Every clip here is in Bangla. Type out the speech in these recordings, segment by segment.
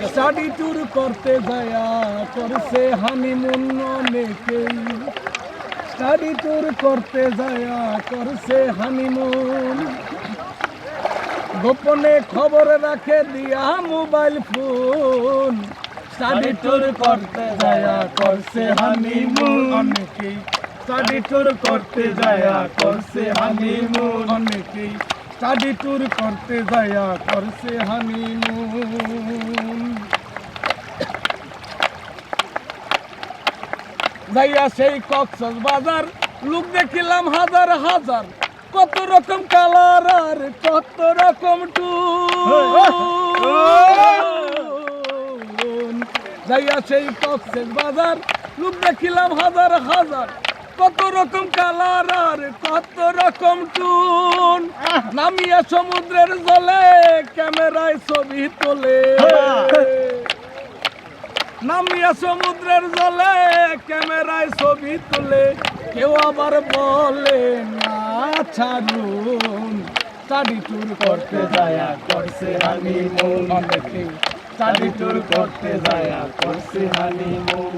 স্টাডি ট্যুর করতে যায়া করছে হানিমুন অনেকেই, স্টাডি ট্যুর করতে যায়া করছে হানিমুন, গোপনে খবর রাখে দিয়া মোবাইল ফোন, স্টাডি ট্যুর করতে যায়া করছে হানিমুন অনেকেই, স্টাডি ট্যুর করতে যায়া করছে হানিমুন অনেকেই, স্টাডি ট্যুর করতে যায়া করছে হানিমুন। যাইয়া সেই কক্সবাজার লোক দেখিলাম হাজার হাজার, কত রকম কালার আর কত রকম টুন। যাইয়া সেই কক্সবাজার লোক দেখিলাম হাজার হাজার, কত রকম কালার আর কত রকম টুন। নামিয়া সমুদ্রের জলে ক্যামেরায় ছবি তোলে, নামিয়া সমুদ্রের জলে ক্যামেরায় ছবি তোলে, কেউ আবার বলে না ছাড়ুন, স্টাডি ট্যুর করতে যায়া করছে হানিমুন অনেকেই, স্টাডি ট্যুর করতে যায়া করছে হানিমুন।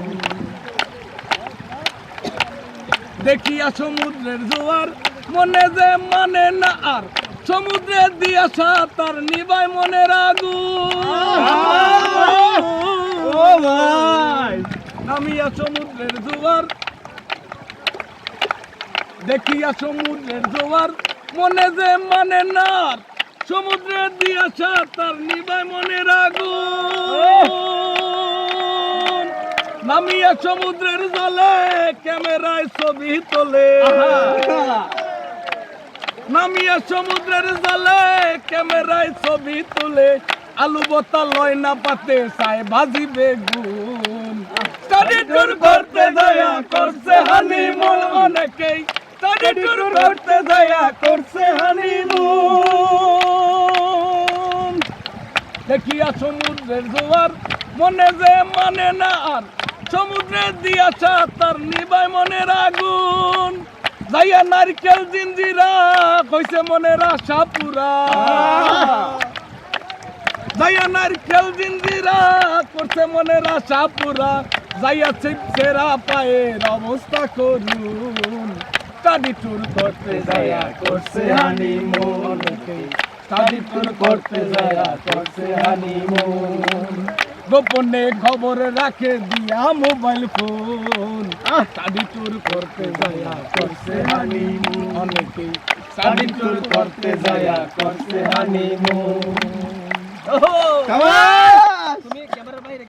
দেখিয়া সমুদ্রের জোয়ার মনে যে মানে না আর, সমুদ্রে দিয়া সাঁতার নিবায় মনের আগুন। নামিয়া সমুদ্রের জোয়ার, দেখিয়া সমুদ্রের জোয়ার মনে যে মানে না, সমুদ্রে দিয়া সাঁতার নিবায় মনের আগুন। নামিয়া সমুদ্রের জলে ক্যামেরায় ছবি তোলে, নামিয়া সমুদ্রের জলে ক্যামেরায় ছবি তোলে, আলু বতা লয় না পাতে চায় ভাজি বেগুন। স্টাডি ট্যুর করতে যায়া করছে হানিমুন অনেকেই, স্টাডি ট্যুর করতে যায়া করছে হানিমুন। দেখিয়া সমুদ্রের জোয়ার মনে যে মানে না আর, সমুদ্রে দিয়া সাঁতার নিবায় মনের আগুন। যাইয়া নারকেল জিঞ্জিরা কইছে মনের আশা পুরা, যাইয়া নারকেল জিঞ্জিরা করছে মনের আশা পুরা, যাইয়া চিপসেরা পায়ের অবস্থা করুন। স্টাডি ট্যুর করতে যায়া করছে হানিমুন, স্টাডি ট্যুর করতে যায়া করছে হানিমুন, গোপনে খবর রাখে দিয়া মোবাইল ফোন, স্টাডি ট্যুর করতে যায়া করছে হানিমুন অনেকেই, স্টাডি ট্যুর করতে যায়া করছে হানিমুন।